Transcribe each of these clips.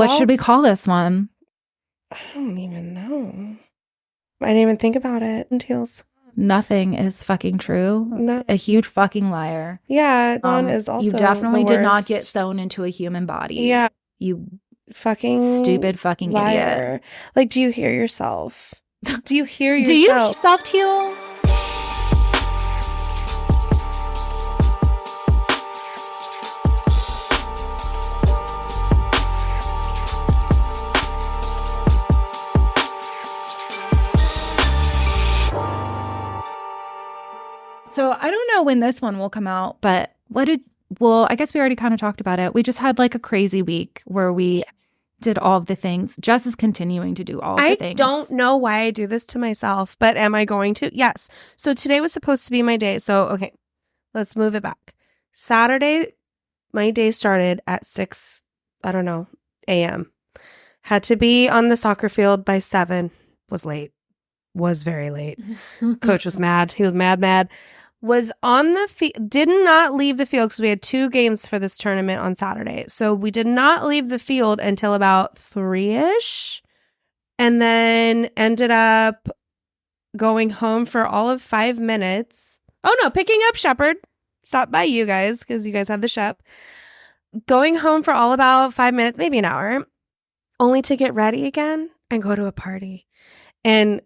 What should we call this one? I don't even know. I didn't even think about it until Nothing is fucking true. No. A huge fucking liar. Yeah, Swan is also you definitely the did not worst. get sewn into a human body. Yeah. You fucking stupid fucking liar. idiot. Like, do you hear yourself? Do you hear yourself? Do you hear yourself, Teal? So I don't know when this one will come out, but I guess we already kind of talked about it. We just had like a crazy week where we did all of the things. Jess is continuing to do all of the things. I don't know why I do this to myself, but am I going to? Yes. So today was supposed to be my day. So, okay, let's move it back. Saturday, my day started at 6, a.m. Had to be on the soccer field by 7. Was late. Was very late. Coach was mad. He was mad. Was on the field, did not leave the field because we had 2 games for this tournament on Saturday. So we did not leave the field until about 3-ish, and then ended up going home for all of 5 minutes. Oh no, picking up Shepherd. Stopped by you guys because you guys had the Shep. Going home for all about 5 minutes, maybe an hour, only to get ready again and go to a party and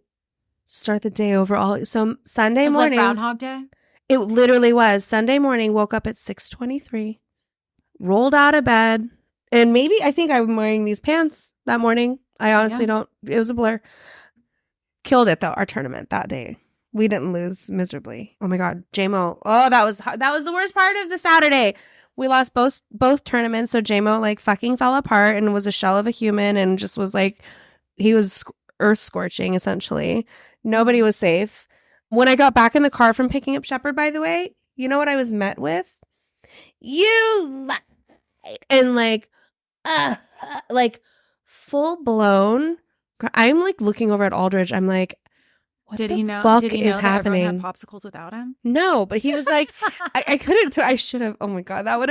start the day overall. So Sunday morning. Like Groundhog Day? It literally was. Sunday morning, woke up at 6:23, rolled out of bed, and maybe I think I'm wearing these pants that morning. I honestly don't. It was a blur. Killed it though. Our tournament that day, we didn't lose miserably. Oh my God, JMO. Oh, that was the worst part of the Saturday. We lost both tournaments. So JMO like fucking fell apart and was a shell of a human and just was like, he was earth scorching essentially. Nobody was safe. When I got back in the car from picking up Shepherd, by the way, you know what I was met with? You lied. And like full blown. I'm like looking over at Aldridge. I'm like, what the fuck is happening? Everyone had popsicles without him? No, but he was like, I couldn't. I should have. Oh my God, that would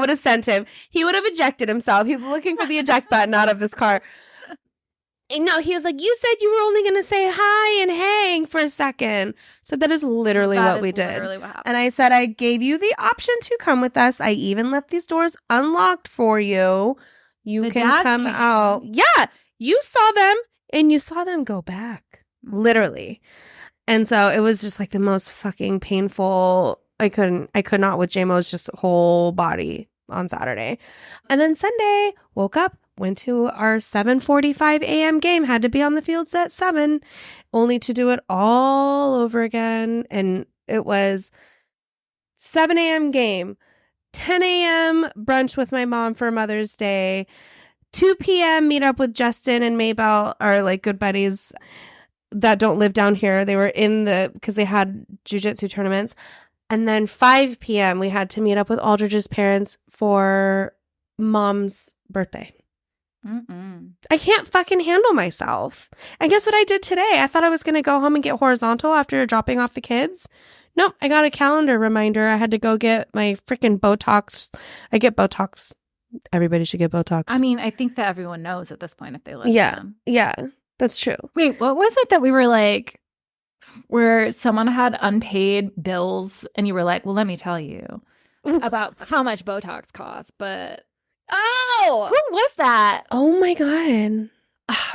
have sent him. He would have ejected himself. He was looking for the eject button out of this car. No, he was like, you said you were only going to say hi and hang for a second. So that is literally what we did. Literally what happened. And I said, I gave you the option to come with us. I even left these doors unlocked for you. You can come out. Yeah, you saw them and you saw them go back. Literally. And so it was just like the most fucking painful. I could not with JMO's just whole body on Saturday. And then Sunday, woke up. Went to our 7:45 a.m. game, had to be on the fields at 7, only to do it all over again. And it was 7 a.m. game, 10 a.m. brunch with my mom for Mother's Day, 2 p.m. meet up with Justin and Maybell, our like good buddies that don't live down here. They were because they had jiu-jitsu tournaments. And then 5 p.m. we had to meet up with Aldridge's parents for Mom's birthday. I can't fucking handle myself. And guess what I did today? I thought I was going to go home and get horizontal after dropping off the kids. Nope, I got a calendar reminder. I had to go get my freaking Botox. I get Botox. Everybody should get Botox. I mean, I think that everyone knows at this point if they listen. Yeah, that's true. Wait, what was it that we were like, where someone had unpaid bills and you were like, well, let me tell you about how much Botox costs, but... Oh! Who was that? Oh my God.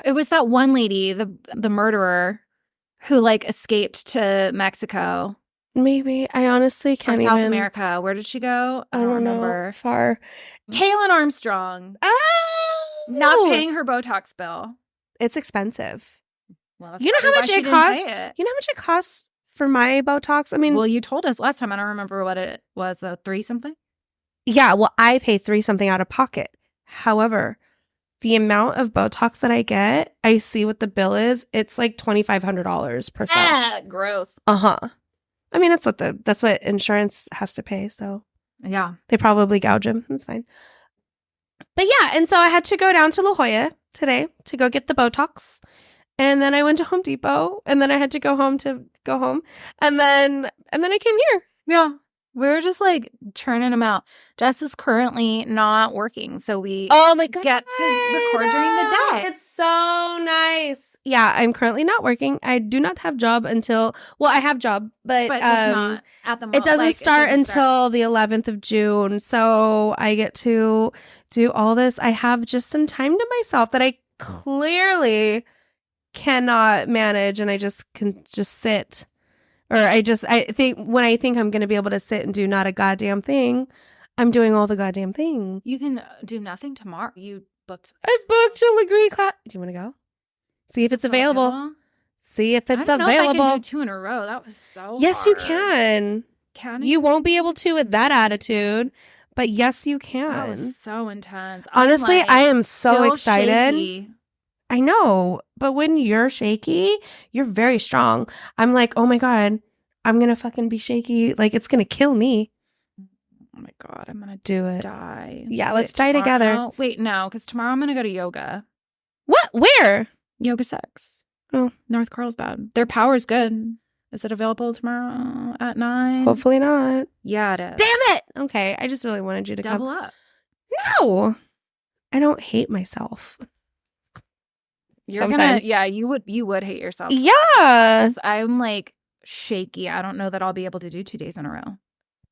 It was that one lady, the murderer, who like escaped to Mexico. Maybe. I honestly can't South America. Where did she go? I don't remember. Far. Kaylin Armstrong. Oh! Not paying her Botox bill. It's expensive. Well, you know how much it costs? You know how much it costs for my Botox? I mean... Well, you told us last time. I don't remember what it was. 3 something? Yeah, well, I pay 3 something out of pocket. However, the amount of Botox that I get, I see what the bill is. It's like $2,500 per session. Gross. I mean, that's what insurance has to pay. So yeah, they probably gouge him. That's fine. But yeah, and so I had to go down to La Jolla today to go get the Botox, and then I went to Home Depot, and then I had to go home, and then I came here. Yeah. We're just like churning them out. Jess is currently not working, so we my God. get to record during the day. It's so nice. Yeah, I'm currently not working. I do not have job until, well, I have job, but it's not at the moment. It doesn't start until the 11th of June. So I get to do all this. I have just some time to myself that I clearly cannot manage, and I just can just sit. Or I think when I think I'm going to be able to sit and do not a goddamn thing, I'm doing all the goddamn thing. You can do nothing tomorrow. I booked a Legree class. Do you want to go? See if it's available. See if it's available. I can do 2 in a row. That was so Yes, hard. you can. Can you? You won't be able to with that attitude, but yes, you can. That was so intense. Honestly, I am so excited. Shaky. I know, but when you're shaky, you're very strong. I'm like, oh my God, I'm going to fucking be shaky. Like, it's going to kill me. Oh my God, I'm going to do it. Die. Yeah, let's die together. Wait, no, because tomorrow I'm going to go to yoga. What? Where? Yoga Sex. Oh. North Carlsbad. Their power's good. Is it available tomorrow at 9? Hopefully not. Yeah, it is. Damn it! Okay, I just really wanted you to double up. No! I don't hate myself. You're sometimes. You would hate yourself. Yeah. I'm like shaky. I don't know that I'll be able to do 2 days in a row.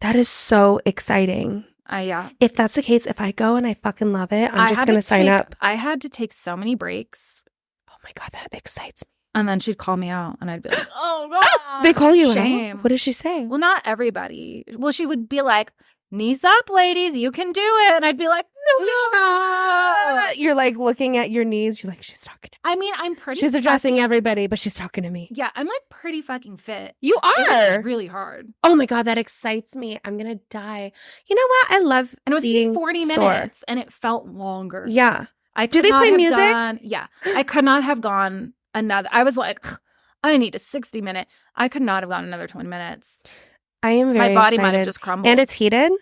That is so exciting. Yeah. If that's the case, if I go and I fucking love it, I'm just going to sign up. I had to take so many breaks. Oh my God, that excites me. And then she'd call me out and I'd be like, oh God. They call you Shame. out? What does she say? Well, not everybody. Well, she would be like, knees up, ladies. You can do it. And I'd be like, no. You're like looking at your knees. You're like, she's talking to me. I mean, I'm pretty. She's addressing everybody, but she's talking to me. Yeah, I'm like pretty fucking fit. You are. It's really hard. Oh my God, that excites me. I'm going to die. You know what? I love and it was being 40 sore. Minutes and it felt longer. Yeah. Do they play music? I could not have gone another. I was like, I need a 60-minute. I could not have gone another 20 minutes. I am very My body excited. might have just crumbled. And it's heated?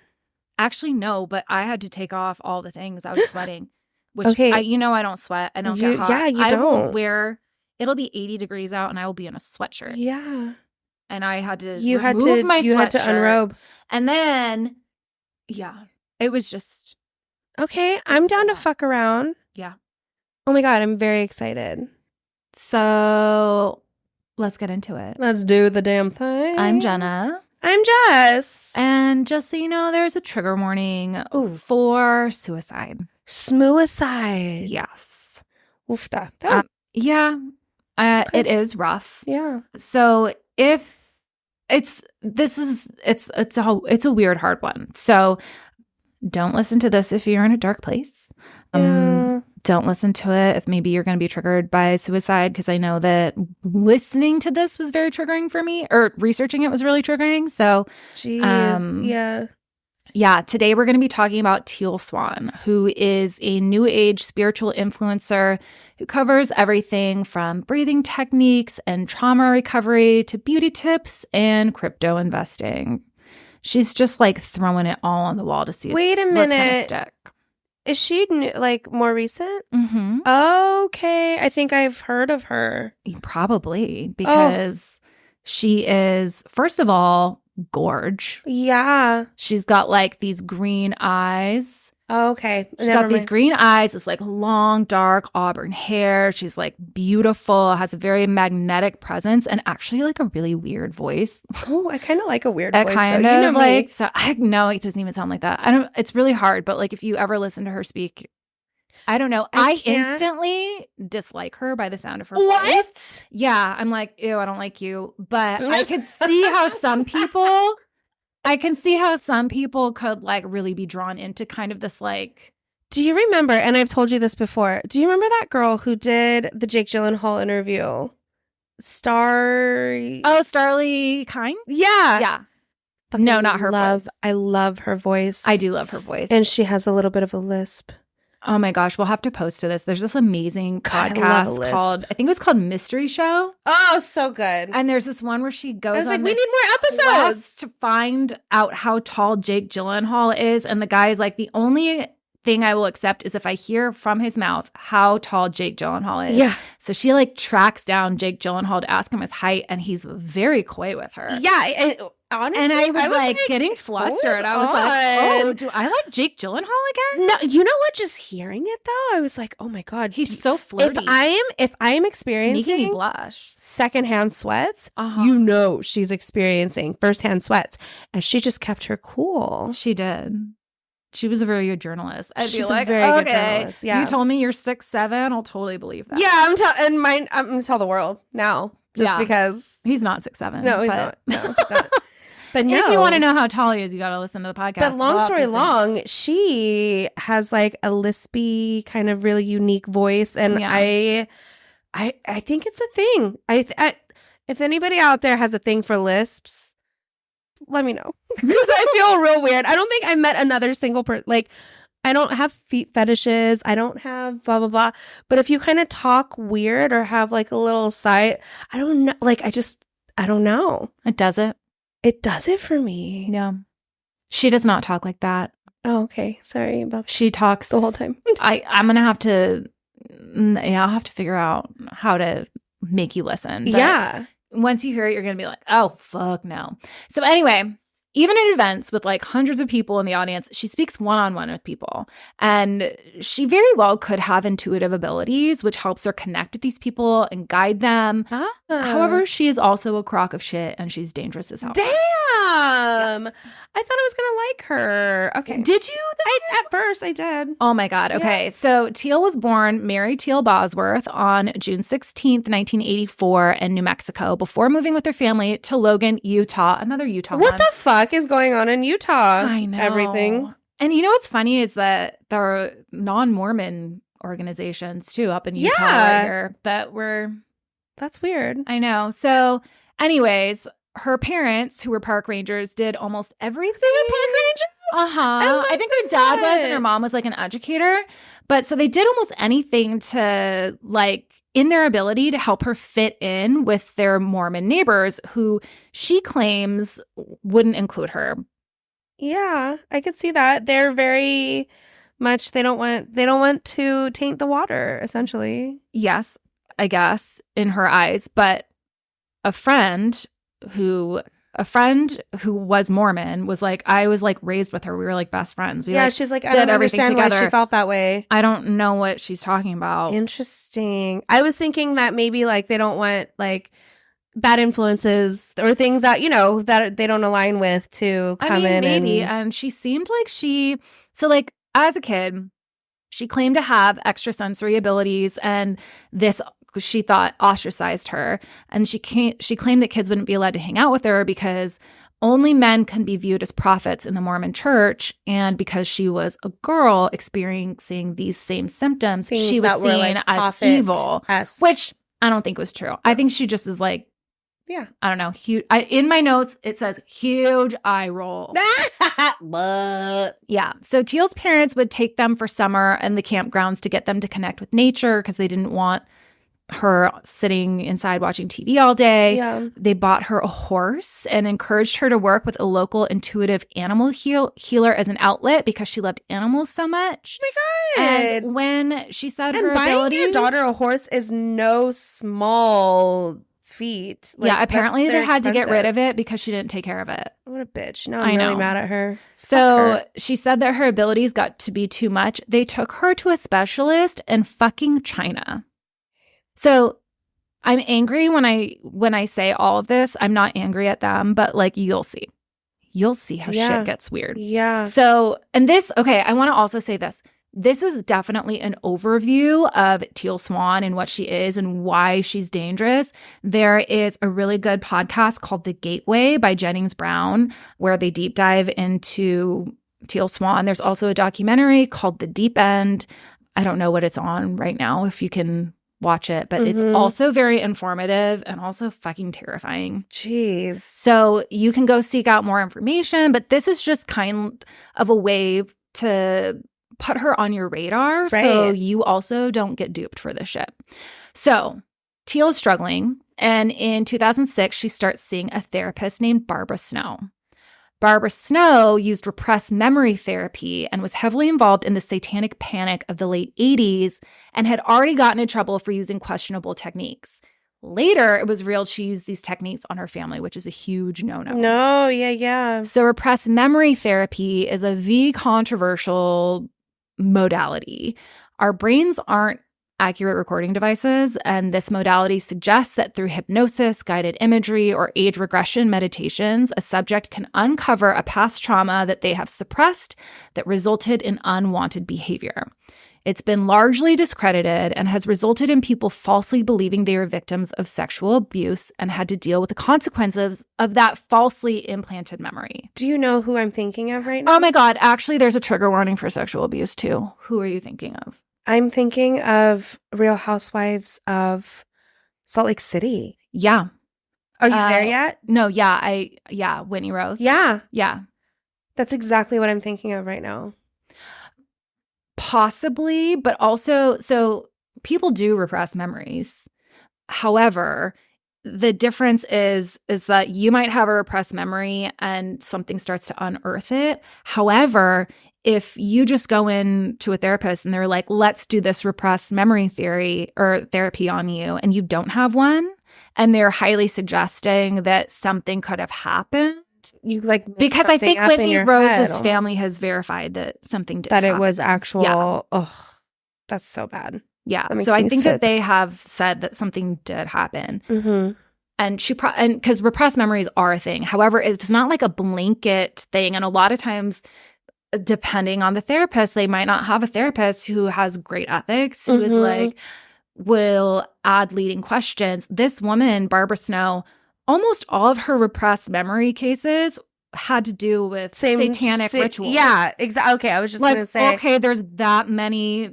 Actually, no, but I had to take off all the things. I was sweating. Which, okay. I don't sweat. I don't get hot. Yeah, you don't. It'll be 80 degrees out and I will be in a sweatshirt. Yeah. And I had to You had to unrobe. And then, it was just. Okay, I'm down to fuck around. Yeah. Oh my God, I'm very excited. So, let's get into it. Let's do the damn thing. I'm Jenna. I'm Jess. And just so you know, there's a trigger warning for suicide. Suicide. Yes. Oofta. It is rough. Yeah. So if it's a weird, hard one. So don't listen to this if you're in a dark place. Don't listen to it if maybe you're going to be triggered by suicide, because I know that listening to this was very triggering for me, or researching it was really triggering. So, today we're going to be talking about Teal Swan, who is a new age spiritual influencer who covers everything from breathing techniques and trauma recovery to beauty tips and crypto investing. She's just like throwing it all on the wall to see. Wait a minute. Stick. Is she more recent? Mm-hmm. Okay. I think I've heard of her. Probably because she is, first of all, gorge. Yeah. She's got like these green eyes. Okay. She's got these green eyes, this like long, dark auburn hair. She's like beautiful, has a very magnetic presence, and actually like a really weird voice. Oh, I kind of like a weird voice. Kind of like, so I know it doesn't even sound like that. It's really hard, but like if you ever listen to her speak, I don't know. I instantly dislike her by the sound of her voice. What? Yeah. I'm like, ew, I don't like you. But I could see how some people... could like really be drawn into kind of this like. Do you remember, and I've told you this before, do you remember that girl who did the Jake Gyllenhaal interview? Starlee Kine? Yeah. Yeah. No, not her voice. I love her voice. I do love her voice. And she has a little bit of a lisp. Oh my gosh, we'll have to post to this. There's this amazing podcast I think it was called Mystery Show. Oh, so good. And there's this one where she goes we need more episodes to find out how tall Jake Gyllenhaal is. And the guy is like, the only thing I will accept is if I hear from his mouth how tall Jake Gyllenhaal is. Yeah. So she like tracks down Jake Gyllenhaal to ask him his height, and he's very coy with her. Yeah. And honestly, And I was like getting flustered. I was like, oh, do I like Jake Gyllenhaal again? No, you know what? Just hearing it though, I was like, oh my God. He's so flirty. If I am experiencing making me blush. Secondhand sweats, you know she's experiencing firsthand sweats. And she just kept her cool. She did. She was a very good journalist. I'd She's be like, a very good journalist. Yeah. You told me you're 6'7", I'll totally believe that. Yeah, I'm gonna tell the world now. Just because he's not 6'7". No, he's not. No, he's not. But no. If you want to know how tall he is, you got to listen to the podcast. But long story long, she has like a lispy kind of really unique voice, and I think it's a thing. I if anybody out there has a thing for lisps, let me know, because I feel real weird. I don't think I met another single person. Like, I don't have feet fetishes. I don't have blah blah blah. But if you kind of talk weird or have like a little side, I don't know. Like, I don't know. It does it. It does it for me. No. She does not talk like that. Oh, okay. Sorry about that. She talks the whole time. I'm going to have to, I'll have to figure out how to make you listen. But yeah. Once you hear it, you're going to be like, oh, fuck no. So anyway, even at events with like hundreds of people in the audience, she speaks one-on-one with people. And she very well could have intuitive abilities, which helps her connect with these people and guide them. However, she is also a crock of shit and she's dangerous as hell. Damn! Yeah. I thought I was going to like her. Okay. Did you? At first, I did. Oh my God. Okay. Yeah. So Teal was born Mary Teal Bosworth on June 16th, 1984 in New Mexico before moving with her family to Logan, Utah. Another Utah What the fuck is going on in Utah? I know. Everything. And you know what's funny is that there are non-Mormon organizations too up in Utah right here that were... That's weird. I know. So anyways, her parents, who were park rangers, did almost everything. They were park rangers? I think her dad was and her mom was like an educator. But so they did almost anything to like in their ability to help her fit in with their Mormon neighbors who she claims wouldn't include her. Yeah, I could see that. They're very much they don't want to taint the water, essentially. Yes, I guess, in her eyes. But a friend who was Mormon was like, I was like raised with her. We were like best friends. We, she's like, I don't understand why she felt that way. I don't know what she's talking about. Interesting. I was thinking that maybe like they don't want like bad influences or things that, you know, that they don't align with to come in. Maybe. And she seemed like so like as a kid, she claimed to have extrasensory abilities, and this she thought ostracized her. And she claimed that kids wouldn't be allowed to hang out with her because only men can be viewed as prophets in the Mormon church. And because she was a girl experiencing these same symptoms, she was seen like as evil, which I don't think was true. I think she just is like, yeah, I don't know. In my notes, it says huge eye roll. Yeah. So Teal's parents would take them for summer and the campgrounds to get them to connect with nature because they didn't want her sitting inside watching TV all day. Yeah. They bought her a horse and encouraged her to work with a local intuitive animal healer as an outlet because she loved animals so much. Oh my God. And when she said her buying ability, your daughter a horse is no small feat. Like, yeah, apparently they had to get rid of it because she didn't take care of it. What a bitch. Now I'm really mad at her. So she said that her abilities got to be too much. They took her to a specialist in fucking China. So I'm angry when I say all of this. I'm not angry at them, but like you'll see how shit gets weird. Yeah. So, and this, okay, I want to also say this. This is definitely an overview of Teal Swan and what she is and why she's dangerous. There is a really good podcast called The Gateway by Jennings Brown, where they deep dive into Teal Swan. There's also a documentary called The Deep End. I don't know what it's on right now, if you can watch it, but it's also very informative and also fucking terrifying. Jeez. So you can go seek out more information, but this is just kind of a way to put her on your radar so you also don't get duped for this shit. So Teal is struggling, and in 2006, she starts seeing a therapist named Barbara Snow. Barbara Snow used repressed memory therapy and was heavily involved in the satanic panic of the late 80s and had already gotten in trouble for using questionable techniques. Later, it was revealed she used these techniques on her family, which is a huge no-no. No, yeah. So repressed memory therapy is a controversial modality. Our brains aren't accurate recording devices, and this modality suggests that through hypnosis, guided imagery, or age regression meditations, a subject can uncover a past trauma that they have suppressed that resulted in unwanted behavior. It's been largely discredited and has resulted in people falsely believing they are victims of sexual abuse and had to deal with the consequences of that falsely implanted memory. Do you know who I'm thinking of right now? Oh my God. Actually, there's a trigger warning for sexual abuse too. Who are you thinking of? I'm thinking of Real Housewives of Salt Lake City. Yeah. Are you there yet? No, yeah, Whitney Rose. Yeah. Yeah. That's exactly what I'm thinking of right now. Possibly, but also, so people do repress memories. However, the difference is that you might have a repressed memory and something starts to unearth it. However, if you just go in to a therapist and they're like, let's do this repressed memory theory or therapy on you, and you don't have one, and they're highly suggesting that something could have happened. You like because I think Whitney Rose's family has verified that something did happen. It was actual. Yeah. Oh, that's so bad. Yeah. So I think that they have said that something did happen. Mm-hmm. And because repressed memories are a thing. However, it's not like a blanket thing. And a lot of times, depending on the therapist, they might not have a therapist who has great ethics, who is like, will add leading questions. This woman, Barbara Snow, almost all of her repressed memory cases had to do with satanic rituals. Yeah, exactly. Okay, I was just going to say. Okay, there's that many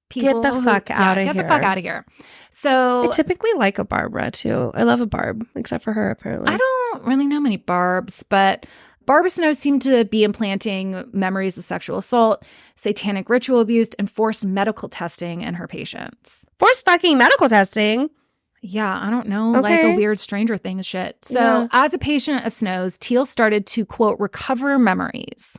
people. Get the fuck out of here. Get the fuck out of here. So I typically like a Barbara, too. I love a Barb, except for her, apparently. I don't really know many Barbs, but Barbara Snow seemed to be implanting memories of sexual assault, satanic ritual abuse, and forced medical testing in her patients. Forced fucking medical testing? Yeah, I don't know, like a weird Stranger Things shit. So as a patient of Snow's, Teal started to, quote, recover memories.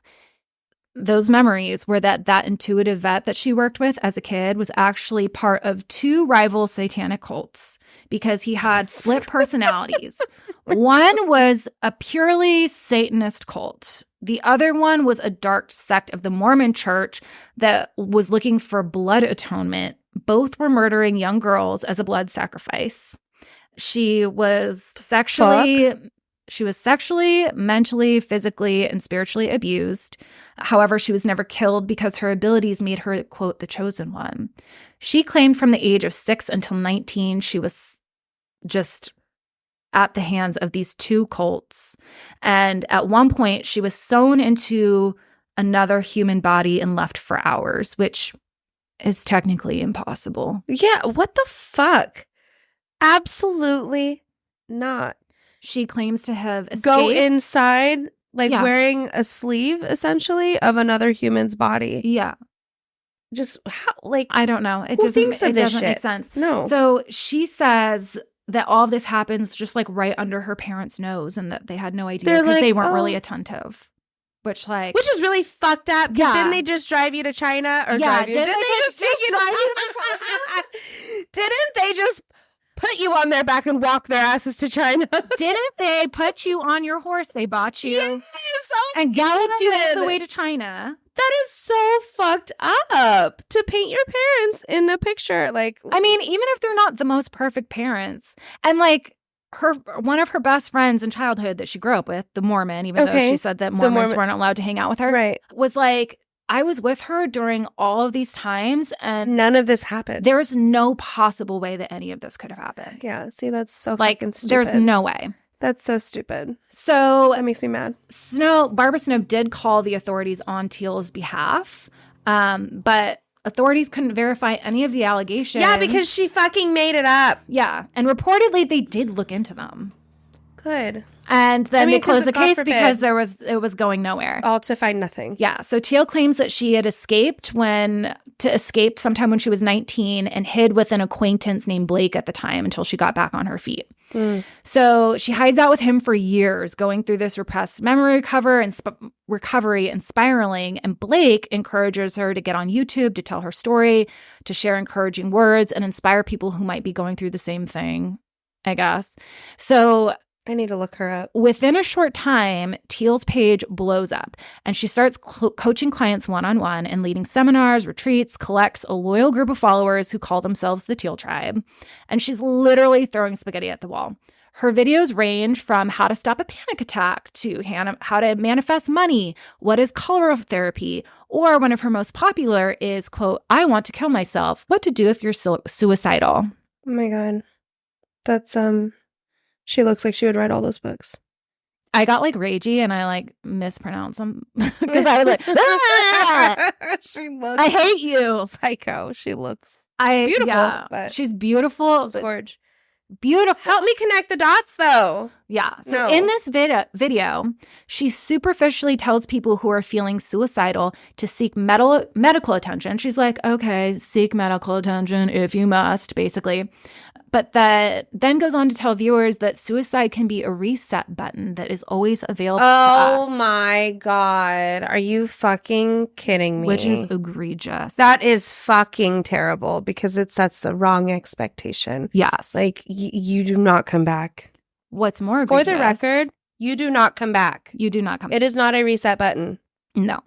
Those memories were that intuitive vet that she worked with as a kid was actually part of 2 rival satanic cults because he had split personalities. One was a purely Satanist cult. The other one was a dark sect of the Mormon church that was looking for blood atonement. Both were murdering young girls as a blood sacrifice. She was sexually, mentally, physically, and spiritually abused. However, she was never killed because her abilities made her, quote, the chosen one. She claimed from the age of 6 until 19, she was just at the hands of these 2 cults. And at one point, she was sewn into another human body and left for hours, which is technically impossible. Yeah, what the fuck? Absolutely not. She claims to have escaped. Go inside, wearing a sleeve, essentially, of another human's body. Yeah. Just how, I don't know. It doesn't make sense. No. So she says that all of this happens just right under her parents' nose and that they had no idea because they weren't really attentive. Which is really fucked up. Yeah. Didn't they just drive you to China? Or drive you? Didn't they just take you to China? Didn't they just put you on their back and walk their asses to China? Didn't they put you on your horse they bought you? Yes, and galloped you all the way to China. That is so fucked up to paint your parents in a picture. I mean, even if they're not the most perfect parents, and one of her best friends in childhood that she grew up with, the Mormon, even though she said that Mormons weren't allowed to hang out with her, right, was like, I was with her during all of these times and none of this happened. There's no possible way that any of this could have happened. Yeah, see, that's so fucking stupid. There's no way. That's so stupid. So that makes me mad. Barbara Snow did call the authorities on Teal's behalf, but authorities couldn't verify any of the allegations. Yeah, because she fucking made it up. Yeah, and reportedly they did look into them. Good. And then they closed the case because it was going nowhere. All to find nothing. Yeah. So Teal claims that she had escaped sometime when she was 19 and hid with an acquaintance named Blake at the time until she got back on her feet. So she hides out with him for years, going through this repressed memory recovery and spiraling. And Blake encourages her to get on YouTube, to tell her story, to share encouraging words and inspire people who might be going through the same thing I guess. So I need to look her up. within a short time, Teal's page blows up and she starts coaching clients one-on-one and leading seminars, retreats, collects a loyal group of followers who call themselves the Teal Tribe. And she's literally throwing spaghetti at the wall. Her videos range from how to stop a panic attack to how to manifest money, what is color therapy, or one of her most popular is, quote, I want to kill myself, what to do if you're suicidal. Oh my God. That's, she looks like she would write all those books. I got like ragey and I like mispronounced them because I was like, ah! She looks I hate you. psycho. She looks beautiful. Yeah, but she's beautiful. gorgeous. Beautiful. Help me connect the dots, though. Yeah. So in this video, she superficially tells people who are feeling suicidal to seek medical attention. She's like, okay, seek medical attention if you must, basically. But that then goes on to tell viewers that suicide can be a reset button that is always available to us. Oh my God. Are you fucking kidding me? Which is egregious. That is fucking terrible because it sets the wrong expectation. Yes. Like, you do not come back. What's more egregious? For the record, you do not come back. You do not come back. It is not a reset button. No.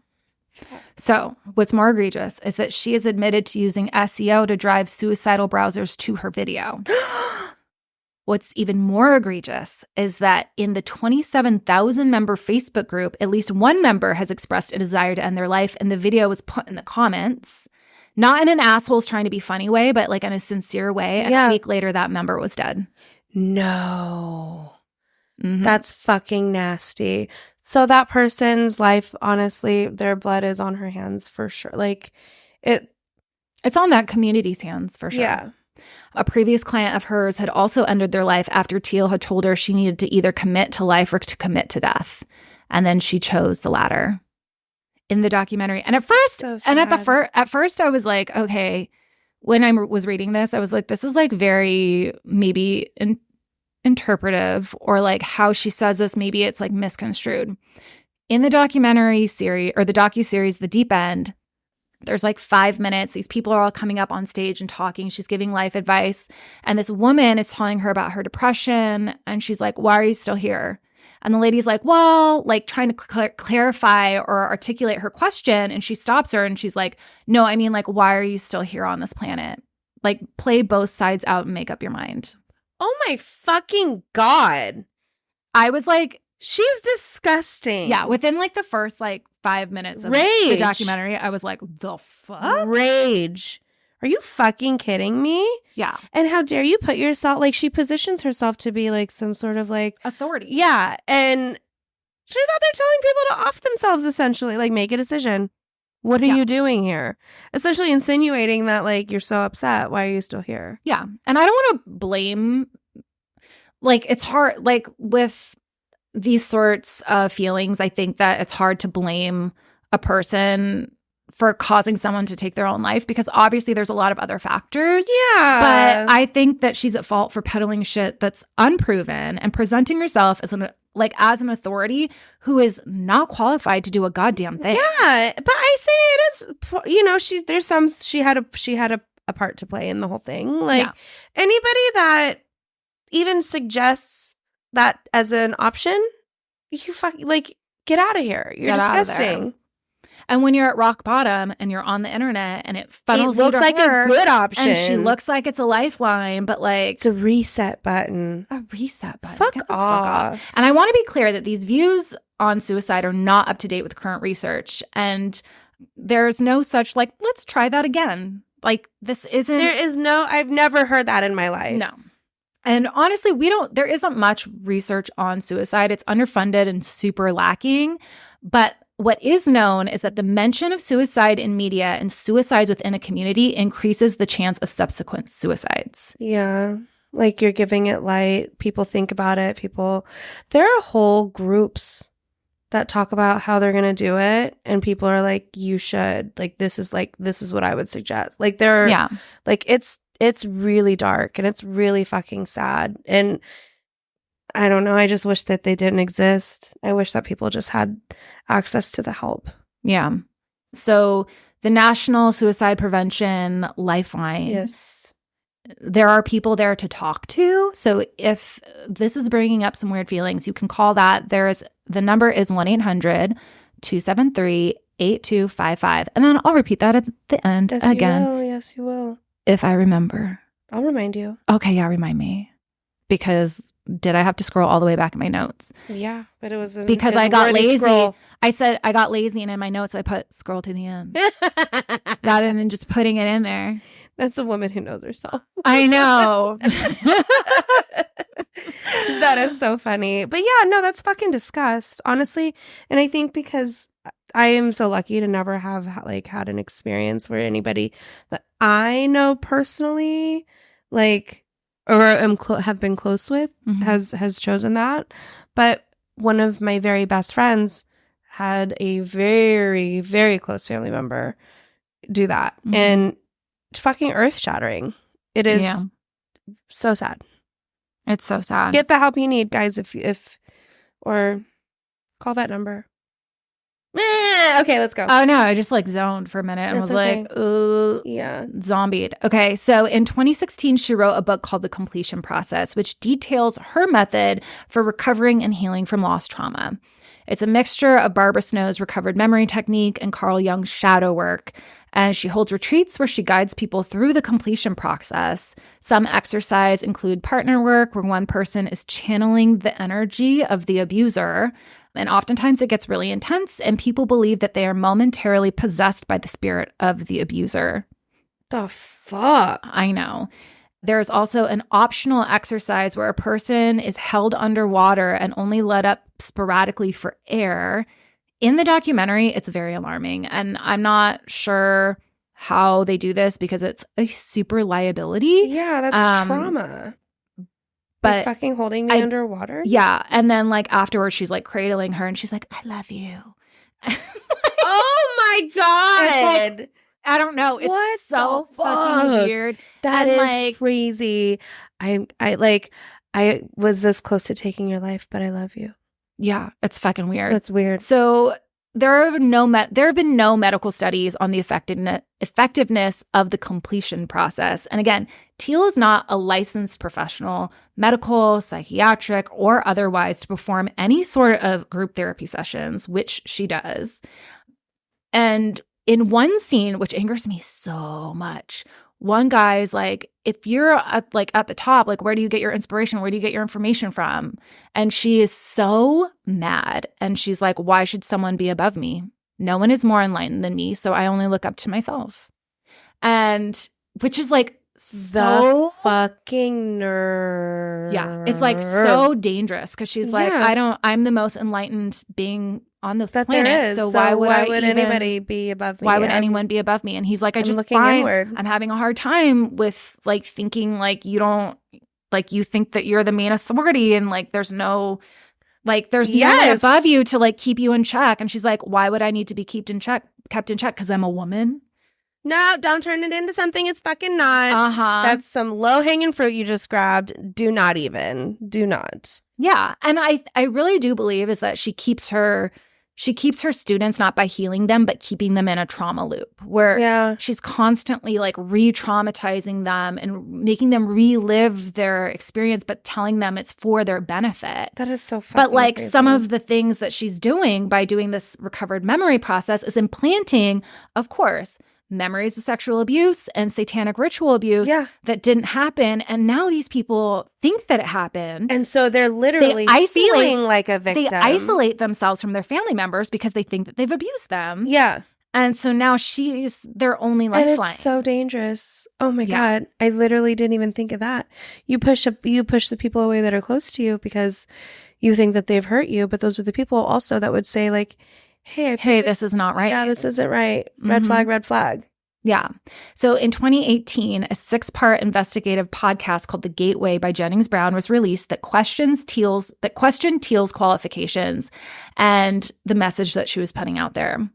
So what's more egregious is that she is admitted to using SEO to drive suicidal browsers to her video. What's even more egregious is that in the 27,000 member Facebook group, at least one member has expressed a desire to end their life, and the video was put in the comments, not in an asshole's trying to be funny way, but like in a sincere way. And a week later, that member was dead. No. Mm-hmm. That's fucking nasty. So that person's life, honestly, their blood is on her hands for sure. Like, it's on that community's hands for sure. Yeah. A previous client of hers had also ended their life after Teal had told her she needed to either commit to life or to commit to death. And then she chose the latter in the documentary. And at first, at first I was like, okay, when I was reading this, I was like, this is like very maybe interpretive, or like how she says this, maybe it's like misconstrued. In the documentary series or the docuseries, The Deep End, there's like 5 minutes. These people are all coming up on stage and talking. She's giving life advice. And this woman is telling her about her depression. And she's like, why are you still here? And the lady's like, well, like trying to clarify or articulate her question. And she stops her and she's like, no, I mean, like, why are you still here on this planet? Like, play both sides out and make up your mind. Oh my fucking God. I was like, she's disgusting. Yeah, within like the first like 5 minutes of the documentary, I was like, the fuck? Rage. Are you fucking kidding me? Yeah. And how dare you put yourself, like, she positions herself to be like some sort of like authority. Yeah. And she's out there telling people to off themselves, essentially, like, make a decision. What are you doing here? Essentially insinuating that, like, you're so upset. Why are you still here? Yeah. And I don't want to blame, like, it's hard, like, with these sorts of feelings, I think that it's hard to blame a person for causing someone to take their own life, because obviously there's a lot of other factors. Yeah. But I think that she's at fault for peddling shit that's unproven and presenting herself as an authority who is not qualified to do a goddamn thing. Yeah, but I say it is, you know, she had a part to play in the whole thing. Like, anybody that even suggests that as an option, you fucking, like, get out of here. You're disgusting. And when you're at rock bottom and you're on the internet and it funnels you to looks like her, a good option, and she looks like it's a lifeline, but like it's a reset button. A reset button. Fuck off. And I want to be clear that these views on suicide are not up to date with current research, and there's no such like, let's try that again. Like, this isn't. There is no. I've never heard that in my life. No. And honestly, there isn't much research on suicide. It's underfunded and super lacking. But what is known is that the mention of suicide in media and suicides within a community increases the chance of subsequent suicides. Yeah. Like, you're giving it light. People think about it. There are whole groups that talk about how they're going to do it. And people are like, you should. Like, this is what I would suggest. Like, like, it's really dark and it's really fucking sad. And I don't know. I just wish that they didn't exist. I wish that people just had access to the help. Yeah. So the National Suicide Prevention Lifeline. Yes. there are people there to talk to. So if this is bringing up some weird feelings, you can call that. The number is 1-800-273-8255. And then I'll repeat that at the end again. Yes, you will. If I remember. I'll remind you. Okay, yeah, remind me. Because did I have to scroll all the way back in my notes? Yeah, but it was because I got lazy. Scroll. I said I got lazy, and in my notes I put scroll to the end rather than just putting it in there. That's a woman who knows herself. I know. That is so funny. But yeah, no, that's fucking disgust, honestly. And I think because I am so lucky to never have had an experience where anybody that I know personally, or have been close with, has chosen that. But one of my very best friends had a very, very close family member do that. And it's fucking earth-shattering. It is so sad. It's so sad. Get the help you need, guys, or call that number. Okay, let's go. Oh, no, I just zoned for a minute and was okay. Zombied. Okay, so in 2016, she wrote a book called The Completion Process, which details her method for recovering and healing from lost trauma. It's a mixture of Barbara Snow's recovered memory technique and Carl Jung's shadow work. And she holds retreats where she guides people through the completion process. Some exercise include partner work, where one person is channeling the energy of the abuser. And oftentimes it gets really intense, and people believe that they are momentarily possessed by the spirit of the abuser. The fuck? I know. There's also an optional exercise where a person is held underwater and only let up sporadically for air. In the documentary, it's very alarming, and I'm not sure how they do this because it's a super liability. Yeah, that's trauma. But you're fucking holding me underwater? Yeah. And then afterwards, she's cradling her and she's like, I love you. Oh my God. I don't know. It's so fucking weird. That is crazy. I was this close to taking your life, but I love you. Yeah, it's fucking weird. That's weird. So there have been no medical studies on the effectiveness of the completion process. And again, Teal is not a licensed professional, medical, psychiatric, or otherwise to perform any sort of group therapy sessions, which she does. And in one scene, which angers me so much, one guy's like, if you're at the top, where do you get your inspiration? Where do you get your information from? And she is so mad. And she's like, why should someone be above me? No one is more enlightened than me, so I only look up to myself. And which is so fucking nerd. Yeah, it's so dangerous because she's I'm the most enlightened being on this planet. There is. So why would anybody be above me? Why would anyone be above me? And he's like, I'm having a hard time with thinking you don't you think that you're the main authority and there's no there's no one above you to keep you in check. And she's like, why would I need to be kept in check? Because I'm a woman. No, don't turn it into something it's fucking not. That's some low-hanging fruit you just grabbed. Do not. Yeah. And I really do believe is that she keeps her students not by healing them, but keeping them in a trauma loop where she's constantly re-traumatizing them and making them relive their experience, but telling them it's for their benefit. That is so fucking crazy. Some of the things that she's doing by doing this recovered memory process is implanting, of course, memories of sexual abuse and satanic ritual abuse that didn't happen. And now these people think that it happened. And so they're literally feeling like a victim. They isolate themselves from their family members because they think that they've abused them. Yeah. And so now she's their only lifeline. And it's so dangerous. Oh my God. I literally didn't even think of that. You push the people away that are close to you because you think that they've hurt you. But those are the people also that would say hey, this is not right. Yeah, this isn't right. Red flag, red flag. Yeah. So in 2018, a 6-part investigative podcast called The Gateway by Jennings Brown was released that questioned Teal's qualifications and the message that she was putting out there.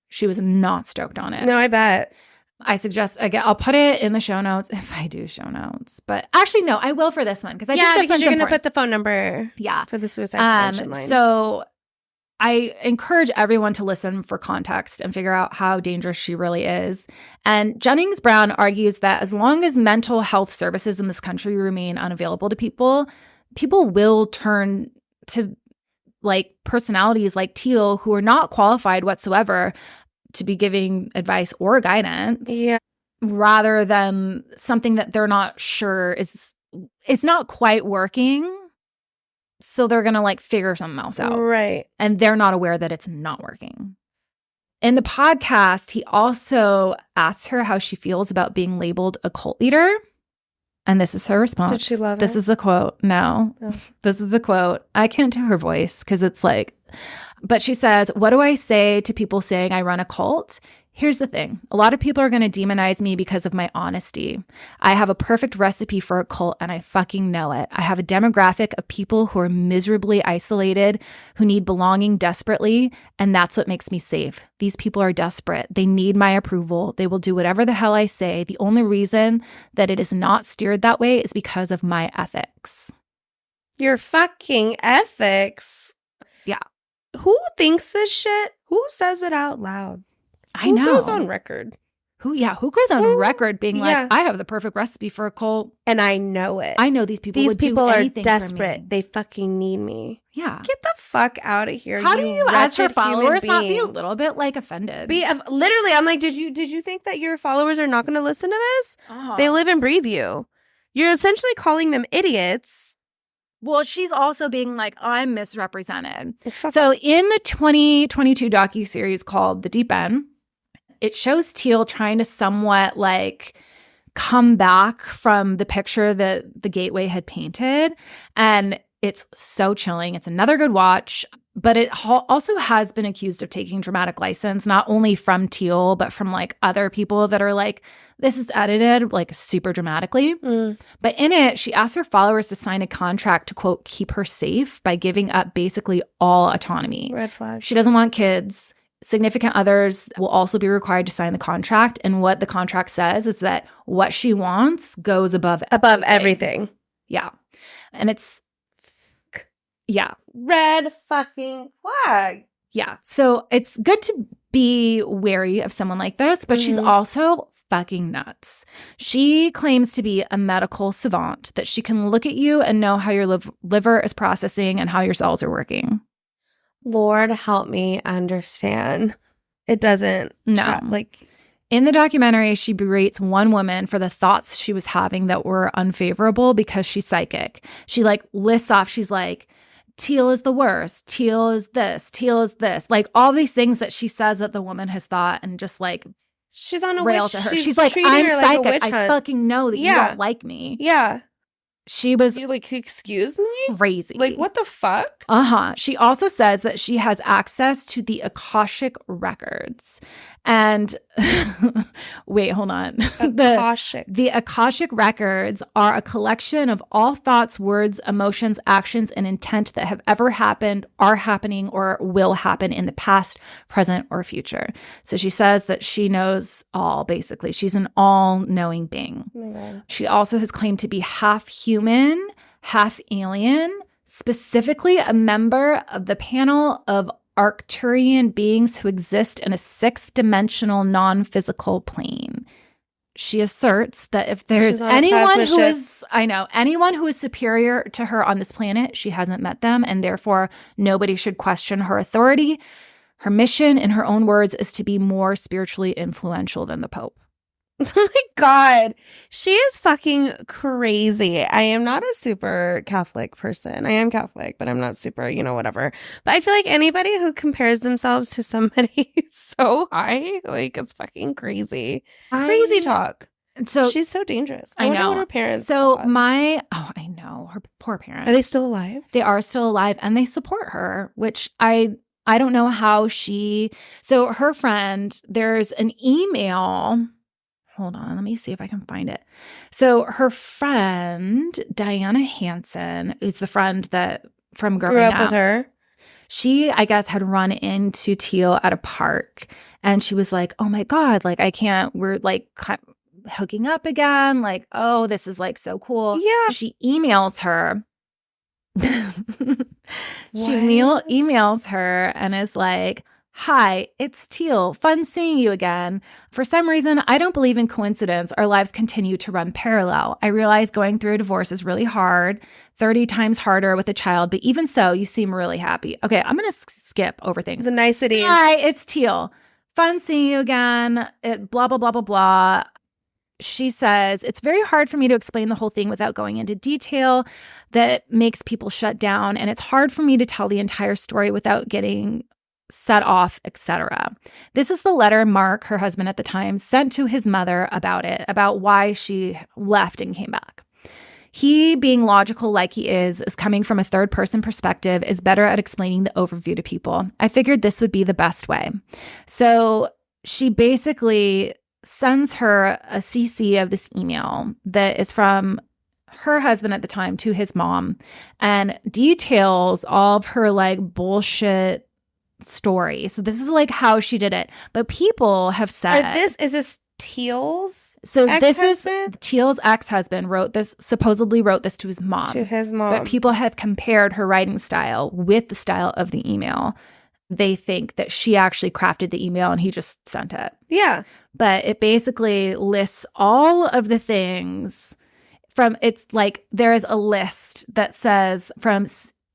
She was not stoked on it. No, I bet. I suggest, again, I'll put it in the show notes if I do show notes. But actually, no, I will for this one because I think this one's you're important. Going to put the phone number for the suicide prevention line. So I encourage everyone to listen for context and figure out how dangerous she really is. And Jennings Brown argues that as long as mental health services in this country remain unavailable to people, people will turn to like personalities like Teal who are not qualified whatsoever to be giving advice or guidance. Yeah. Rather than something that they're not sure is not quite working. So they're going to like figure something else out. Right. And they're not aware that it's not working. In the podcast, he also asks her how she feels about being labeled a cult leader. And this is her response. Did she love it? This is a quote. No, This is a quote. I can't do her voice because it's like, but she says, "What do I say to people saying I run a cult? Here's the thing. A lot of people are going to demonize me because of my honesty. I have a perfect recipe for a cult and I fucking know it. I have a demographic of people who are miserably isolated, who need belonging desperately, and that's what makes me safe. These people are desperate. They need my approval. They will do whatever the hell I say. The only reason that it is not steered that way is because of my ethics." Your fucking ethics? Yeah. Who thinks this shit? Who says it out loud? I know. Who goes on record? Who goes on record being like, I have the perfect recipe for a cult. And I know it. I know these people These would people do are anything desperate. for me. They fucking need me. Yeah. Get the fuck out of here. How do you, as her wretched followers, human not be a being. little bit like offended? Literally, I'm like, did you think that your followers are not going to listen to this? They live and breathe you. You're essentially calling them idiots. Well, she's also being like, I'm misrepresented. So in the 2022 docuseries called The Deep End, it shows Teal trying to somewhat like come back from the picture that the Gateway had painted. And it's so chilling. It's another good watch. But it also has been accused of taking dramatic license, not only from Teal, but from like other people that are like, this is edited like super dramatically. But in it, she asked her followers to sign a contract to, quote, keep her safe by giving up basically all autonomy. Red flag. She doesn't want kids. Significant others will also be required to sign the contract. And what the contract says is that what she wants goes above everything. Yeah. And it's, yeah. Red fucking flag. Yeah. So it's good to be wary of someone like this, but she's also fucking nuts. She claims to be a medical savant, that she can look at you and know how your liver is processing and how your cells are working. Lord help me understand. It doesn't. No. In the documentary, she berates one woman for the thoughts she was having that were unfavorable because she's psychic. She like lists off, she's like, Teal is the worst. Teal is this. Teal is this. Like all these things that she says that the woman has thought and just like she's on a rails witch. at her. She's like, I'm psychic. Like I fucking know that you don't like me. Yeah. She was you like, excuse me? Crazy. Like, what the fuck? She also says that she has access to the Akashic records. And wait, hold on. The Akashic records are a collection of all thoughts, words, emotions, actions, and intent that have ever happened, are happening, or will happen in the past, present, or future. So she says that she knows all, basically. She's an all-knowing being. Oh my God. She also has claimed to be half human, half alien, specifically a member of the panel of Arcturian beings who exist in a sixth-dimensional non-physical plane. She asserts that if there's anyone who is superior to her on this planet, she hasn't met them, and therefore nobody should question her authority. Her mission, in her own words, is to be more spiritually influential than the Pope. Oh my God. She is fucking crazy. I am not a super Catholic person. I am Catholic, but I'm not super, whatever. But I feel like anybody who compares themselves to somebody so high, like, it's fucking crazy. Crazy talk. So she's so dangerous. I know what her parents thought. I know, her poor parents. Are they still alive? They are still alive, and they support her, which I don't know how so her friend, there's an email. Hold on, let me see if I can find it. So her friend, Diana Hansen, is the friend that from growing up with her. She, I guess, had run into Teal at a park, and she was like, oh my God, like I can't, we're like hooking up again. Like, oh, this is like so cool. Yeah. She emails her emails her and is like, "Hi, it's Teal. Fun seeing you again. For some reason, I don't believe in coincidence. Our lives continue to run parallel. I realize going through a divorce is really hard, 30 times harder with a child, but even so, you seem really happy." Okay, I'm going to skip over things. The niceties. "Hi, it's Teal. Fun seeing you again. Blah, blah, blah, blah, blah." She says, "It's very hard for me to explain the whole thing without going into detail that makes people shut down. And it's hard for me to tell the entire story without getting set off, etc." This is the letter Mark, her husband at the time, sent to his mother about why she left and came back. He, being logical like he is coming from a third-person perspective, is better at explaining the overview to people. I figured this would be the best way. So she basically sends her a CC of this email that is from her husband at the time to his mom and details all of her like bullshit story. So this is like how she did it. But people have said, is this Teal's this is Teal's ex-husband supposedly wrote this to his mom. But people have compared her writing style with the style of the email. They think that she actually crafted the email and he just sent it. Yeah. But it basically lists all of the things it's like there is a list that says from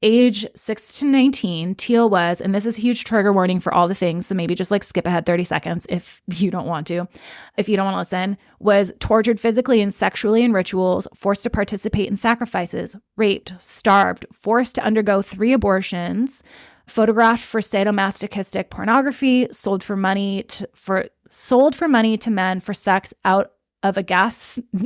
age 6 to 19, Teal was, and this is a huge trigger warning for all the things, so maybe just like skip ahead 30 seconds if you don't want to. If you don't want to listen, was tortured physically and sexually in rituals, forced to participate in sacrifices, raped, starved, forced to undergo 3 abortions, photographed for sadomasochistic pornography, sold for money to men for sex out of a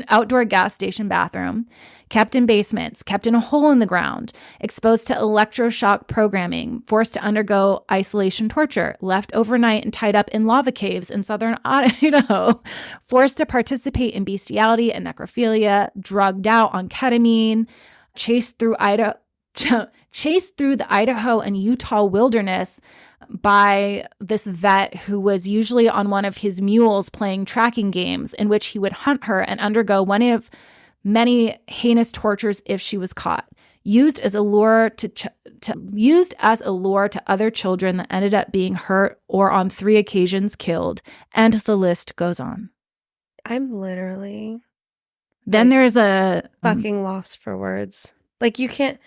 outdoor gas station bathroom, kept in basements, kept in a hole in the ground, exposed to electroshock programming, forced to undergo isolation torture, left overnight and tied up in lava caves in southern Idaho, forced to participate in bestiality and necrophilia, drugged out on ketamine, chased through the Idaho and Utah wilderness by this vet who was usually on one of his mules playing tracking games in which he would hunt her and undergo one of many heinous tortures if she was caught. Used as a lure to other children that ended up being hurt or on 3 occasions killed. And the list goes on. I'm literally... Then there's a... fucking lost for words. Like you can't...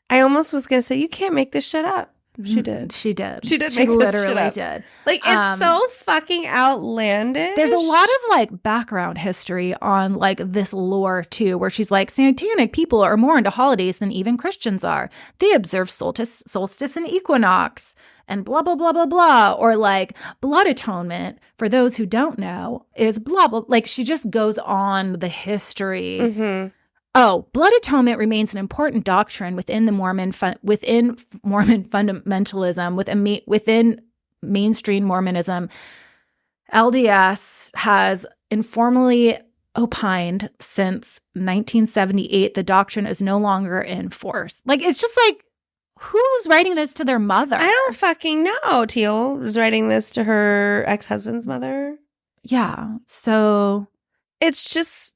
I almost was going to say, you can't make this shit up. She did. She did. She did. She make literally this shit up. did. Like it's so fucking outlandish. There's a lot of like background history on like this lore too, where she's like, satanic people are more into holidays than even Christians are. They observe solstice and equinox and blah, blah, blah, blah, blah. Or like blood atonement, for those who don't know, is blah, blah. Like she just goes on the history. Mm-hmm. Oh, blood atonement remains an important doctrine within the Mormon fundamentalism, within mainstream Mormonism. LDS has informally opined since 1978 the doctrine is no longer in force. Like it's just like, who's writing this to their mother? I don't fucking know. Teal was writing this to her ex-husband's mother. Yeah, so it's just.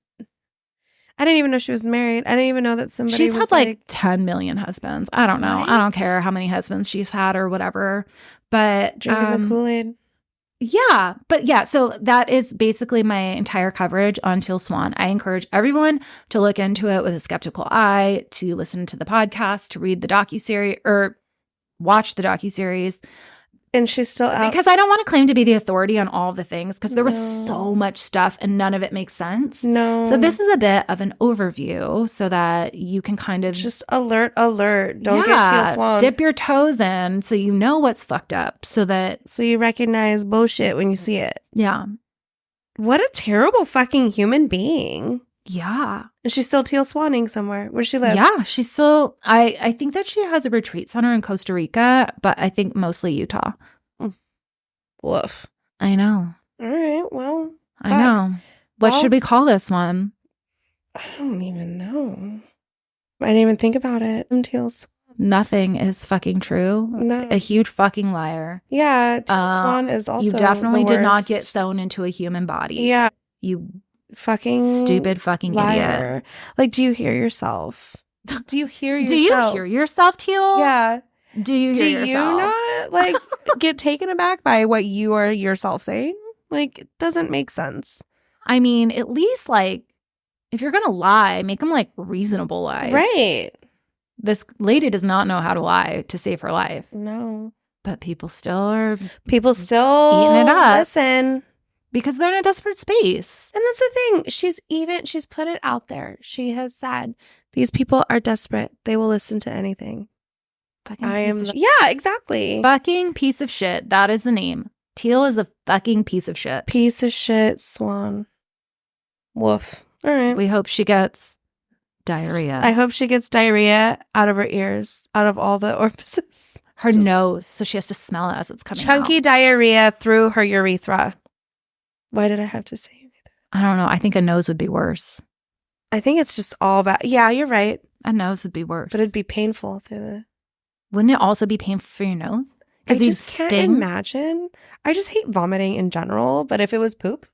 I didn't even know she was married. I didn't even know that somebody she's was had like 10 million husbands. I don't know. Right? I don't care how many husbands she's had or whatever. But drinking the Kool-Aid. Yeah. But yeah, so that is basically my entire coverage on Teal Swan. I encourage everyone to look into it with a skeptical eye, to listen to the podcast, to read the docuseries or watch the docuseries. And she's still out. Because I don't want to claim to be the authority on all the things because there was so much stuff and none of it makes sense. No. So this is a bit of an overview so that you can kind of... just alert. Don't get Teal Swan. Dip your toes in so you know what's fucked up so you recognize bullshit when you see it. Yeah. What a terrible fucking human being. Yeah. And she's still Teal Swanning somewhere. Where does she live? Yeah, she's still... I think that she has a retreat center in Costa Rica, but I think mostly Utah. Woof. I know. All right, well. I know. What should we call this one? I don't even know. I didn't even think about it. Teal Swan. Nothing is fucking true. No. A huge fucking liar. Yeah, Teal Swan is also you definitely the did not worst. get sewn into a human body. Yeah. You fucking stupid fucking liar. idiot. Like, do you hear yourself? Do you hear yourself? Do you hear yourself, Teal? Yeah. Do you hear yourself? Do you not like get taken aback by what you are yourself saying? Like, it doesn't make sense. I mean, at least like if you're gonna lie, make them like reasonable lies. Right. This lady does not know how to lie to save her life. No. But people still eating it up. Listen. Because they're in a desperate space. And that's the thing. She's put it out there. She has said, these people are desperate. They will listen to anything. Yeah, exactly. Fucking piece of shit. That is the name. Teal is a fucking piece of shit. Piece of shit, Swan. Woof. All right. We hope she gets diarrhea. I hope she gets diarrhea out of her ears, out of all the orifices. Her nose, so she has to smell it as it's coming out. Chunky diarrhea through her urethra. Why did I have to say urethra? I don't know. I think a nose would be worse. I think it's just all about... Yeah, you're right. A nose would be worse. But it'd be painful through the... Wouldn't it also be painful for your nose? I just can't imagine. I just hate vomiting in general, but if it was poop...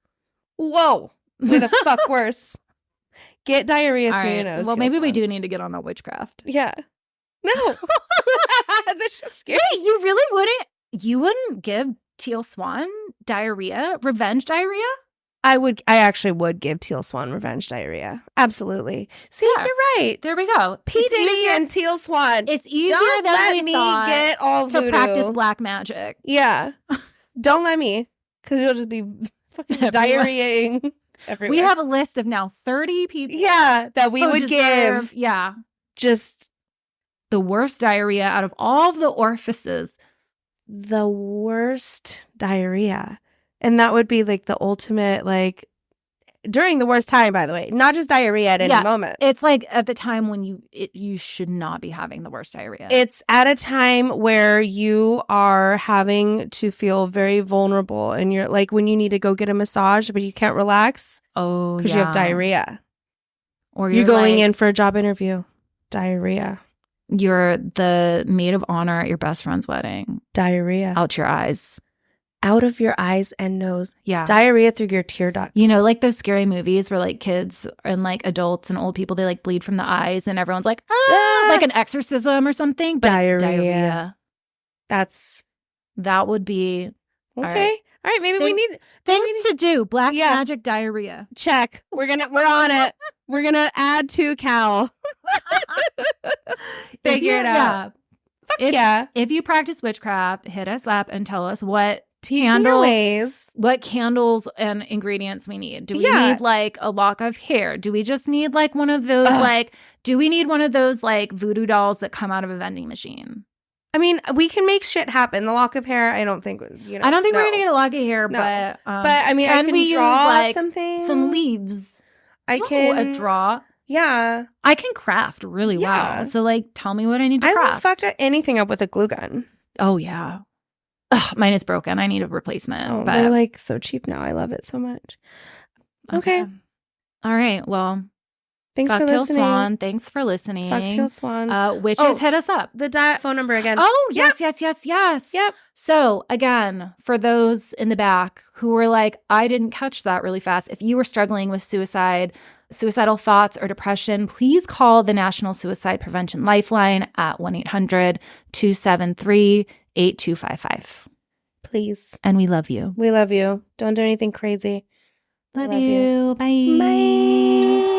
Whoa! Way the fuck worse. Get diarrhea through your nose. Well, maybe we do need to get on that witchcraft. Yeah. No. This shit's scary. Wait, you really wouldn't? You wouldn't give Teal Swan diarrhea? Revenge diarrhea? I actually would give Teal Swan revenge diarrhea. Absolutely. See, yeah. You're right. There we go. P. Diddy and Teal Swan. It's easier than we thought get all to practice black magic. Yeah. Don't let me, because you'll just be fucking diarrheaing everywhere. We have a list of now 30 people. Yeah, that we would give. Yeah. Just the worst diarrhea out of all of the orifices. The worst diarrhea. And that would be like the ultimate, like, during the worst time, by the way. Not just diarrhea at any moment. It's like at the time when you should not be having the worst diarrhea. It's at a time where you are having to feel very vulnerable. And you're like when you need to go get a massage, but you can't relax. Oh, because you have diarrhea. Or you're going in for a job interview. Diarrhea. You're the maid of honor at your best friend's wedding. Diarrhea. Out your eyes. Out of your eyes and nose. Yeah. Diarrhea through your tear ducts. You know, like those scary movies where like kids and like adults and old people, they like bleed from the eyes and everyone's like, like an exorcism or something. But diarrhea. That would be. Okay. All right. Maybe we need things to do. Black magic diarrhea. Check. We're on it. We're going to add to Cal. Figure it out. Fuck yeah. If you practice witchcraft, hit us up and tell us what what candles and ingredients we need. Do we need like a lock of hair? Do we just need like one of those do we need one of those like voodoo dolls that come out of a vending machine? I mean, we can make shit happen. The lock of hair, I don't think, I don't think we're going to get a lock of hair, but I mean, I can draw like something. Some leaves. I can draw. Yeah. I can craft really well. So like tell me what I need to craft. I will fuck anything up with a glue gun. Oh yeah. Ugh, mine is broken. I need a replacement. Oh, they're like so cheap now. I love it so much. Okay. All right. Well, thanks for listening. Teal Swan. Thanks for listening. Fuck Teal Swan. Witches, hit us up. The phone number again. Oh, yes. Yep. So again, for those in the back who were like, I didn't catch that really fast. If you were struggling with suicidal thoughts or depression, please call the National Suicide Prevention Lifeline at 1-800-273-8255. Please. And we love you. We love you. Don't do anything crazy. Love you. Bye. Bye.